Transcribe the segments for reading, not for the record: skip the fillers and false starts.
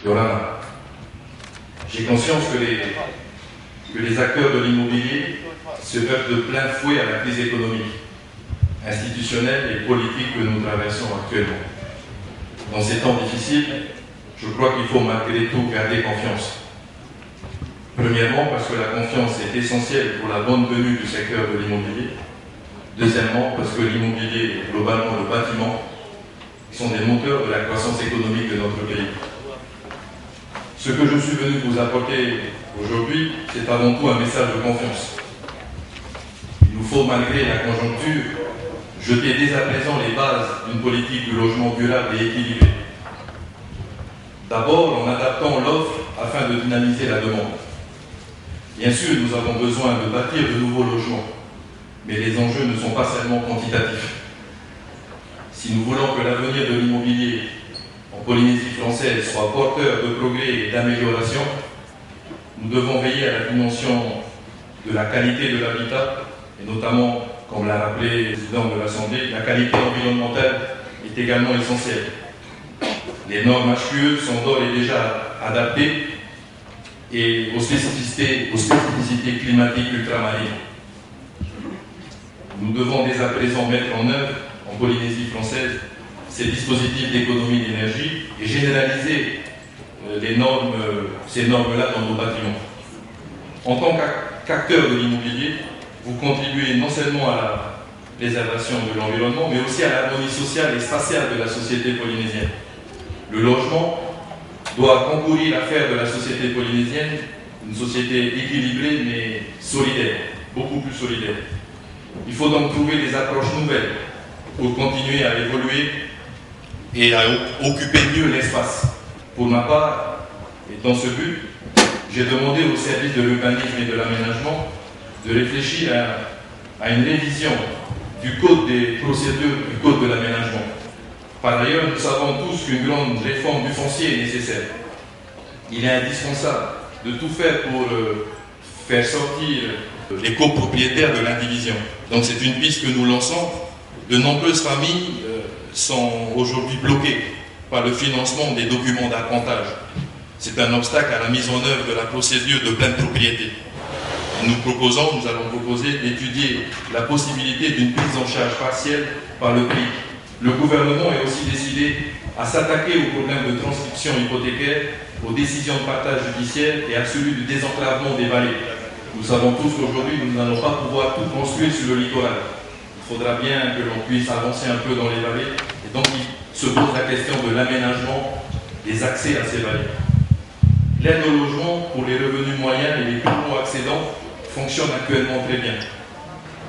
Yorana. J'ai conscience que les acteurs de l'immobilier se heurtent de plein fouet à la crise économique, institutionnelle et politique que nous traversons actuellement. Dans ces temps difficiles, je crois qu'il faut malgré tout garder confiance. Premièrement, parce que la confiance est essentielle pour la bonne tenue du secteur de l'immobilier. Deuxièmement, parce que l'immobilier et globalement le bâtiment sont des moteurs de la croissance économique de notre pays. Ce que je suis venu vous apporter aujourd'hui, c'est avant tout un message de confiance. Il nous faut, malgré la conjoncture, jeter dès à présent les bases d'une politique du logement durable et équilibrée. D'abord, en adaptant l'offre afin de dynamiser la demande. Bien sûr, nous avons besoin de bâtir de nouveaux logements, mais les enjeux ne sont pas seulement quantitatifs. Si nous voulons que l'avenir de l'immobilier en Polynésie française soit porteur de progrès et d'amélioration, nous devons veiller à la dimension de la qualité de l'habitat, et notamment, comme l'a rappelé le président de l'Assemblée, la qualité environnementale est également essentielle. Les normes HQE sont d'ores et déjà adaptées et aux spécificités climatiques ultramarines. Nous devons dès à présent mettre en œuvre en Polynésie française ces dispositifs d'économie d'énergie et généraliser ces normes-là dans nos bâtiments. En tant qu'acteur de l'immobilier, vous contribuez non seulement à la préservation de l'environnement, mais aussi à l'harmonie sociale et spatiale de la société polynésienne. Le logement doit concourir à faire de la société polynésienne une société équilibrée mais solidaire, beaucoup plus solidaire. Il faut donc trouver des approches nouvelles pour continuer à évoluer et à occuper mieux l'espace. Pour ma part, et dans ce but, j'ai demandé au service de l'urbanisme et de l'aménagement de réfléchir à une révision du code des procédures du code de l'aménagement. Par ailleurs, nous savons tous qu'une grande réforme du foncier est nécessaire. Il est indispensable de tout faire pour faire sortir les copropriétaires de l'indivision. Donc c'est une piste que nous lançons. De nombreuses familles sont aujourd'hui bloquées par le financement des documents d'appontage. C'est un obstacle à la mise en œuvre de la procédure de pleine propriété. Nous allons proposer d'étudier la possibilité d'une prise en charge partielle par le prix. Le gouvernement est aussi décidé à s'attaquer au problème de transcription hypothécaire, aux décisions de partage judiciaire et à celui du désenclavement des vallées. Nous savons tous qu'aujourd'hui, nous n'allons pas pouvoir tout construire sur le littoral. Il faudra bien que l'on puisse avancer un peu dans les vallées. Et donc, il se pose la question de l'aménagement des accès à ces vallées. L'aide au logement pour les revenus moyens et les plus gros accédants fonctionne actuellement très bien.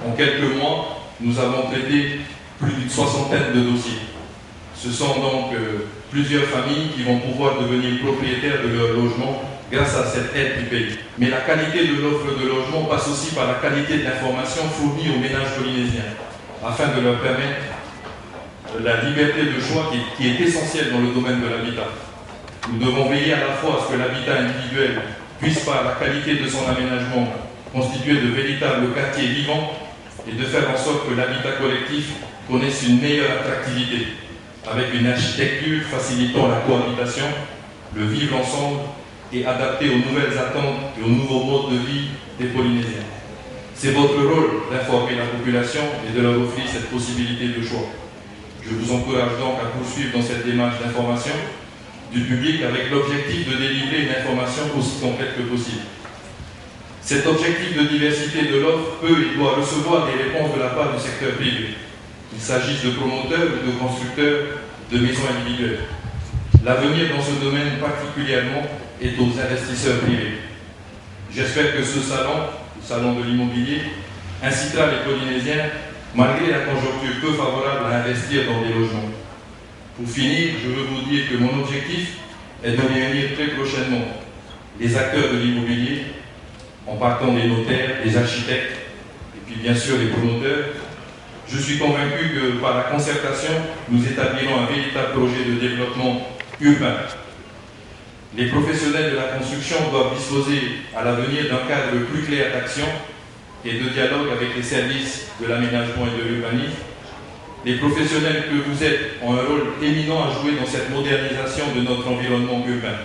En quelques mois, nous avons traité plus d'une soixantaine de dossiers. Ce sont donc plusieurs familles qui vont pouvoir devenir propriétaires de leur logement grâce à cette aide du pays. Mais la qualité de l'offre de logement passe aussi par la qualité de l'information fournie aux ménages polynésiens, afin de leur permettre la liberté de choix qui est essentielle dans le domaine de l'habitat. Nous devons veiller à la fois à ce que l'habitat individuel puisse, par la qualité de son aménagement, constituer de véritables quartiers vivants et de faire en sorte que l'habitat collectif connaisse une meilleure attractivité, avec une architecture facilitant la cohabitation, le vivre ensemble et adapté aux nouvelles attentes et aux nouveaux modes de vie des Polynésiens. C'est votre rôle d'informer la population et de leur offrir cette possibilité de choix. Je vous encourage donc à poursuivre dans cette démarche d'information du public avec l'objectif de délivrer une information aussi complète que possible. Cet objectif de diversité de l'offre peut et doit recevoir des réponses de la part du secteur privé, qu'il s'agisse de promoteurs ou de constructeurs de maisons individuelles. L'avenir dans ce domaine particulièrement est aux investisseurs privés. J'espère que ce salon, le salon de l'immobilier, incitera les Polynésiens, malgré la conjoncture peu favorable, à investir dans des logements. Pour finir, je veux vous dire que mon objectif est de réunir très prochainement les acteurs de l'immobilier, en partant des notaires, des architectes, et puis bien sûr les promoteurs. Je suis convaincu que par la concertation, nous établirons un véritable projet de développement urbain. Les professionnels de la construction doivent disposer à l'avenir d'un cadre plus clair d'action et de dialogue avec les services de l'aménagement et de l'urbanisme. Les professionnels que vous êtes ont un rôle éminent à jouer dans cette modernisation de notre environnement urbain.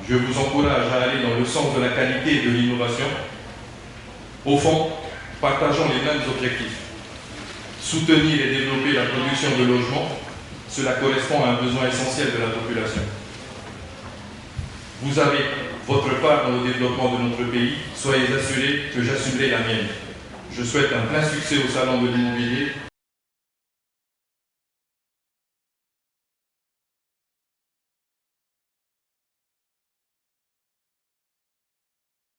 Je vous encourage à aller dans le sens de la qualité et de l'innovation. Au fond, partageons les mêmes objectifs. Soutenir et développer la production de logements, cela correspond à un besoin essentiel de la population. Vous avez votre part dans le développement de notre pays, soyez assurés que j'assumerai la mienne. Je souhaite un plein succès au Salon de l'immobilier.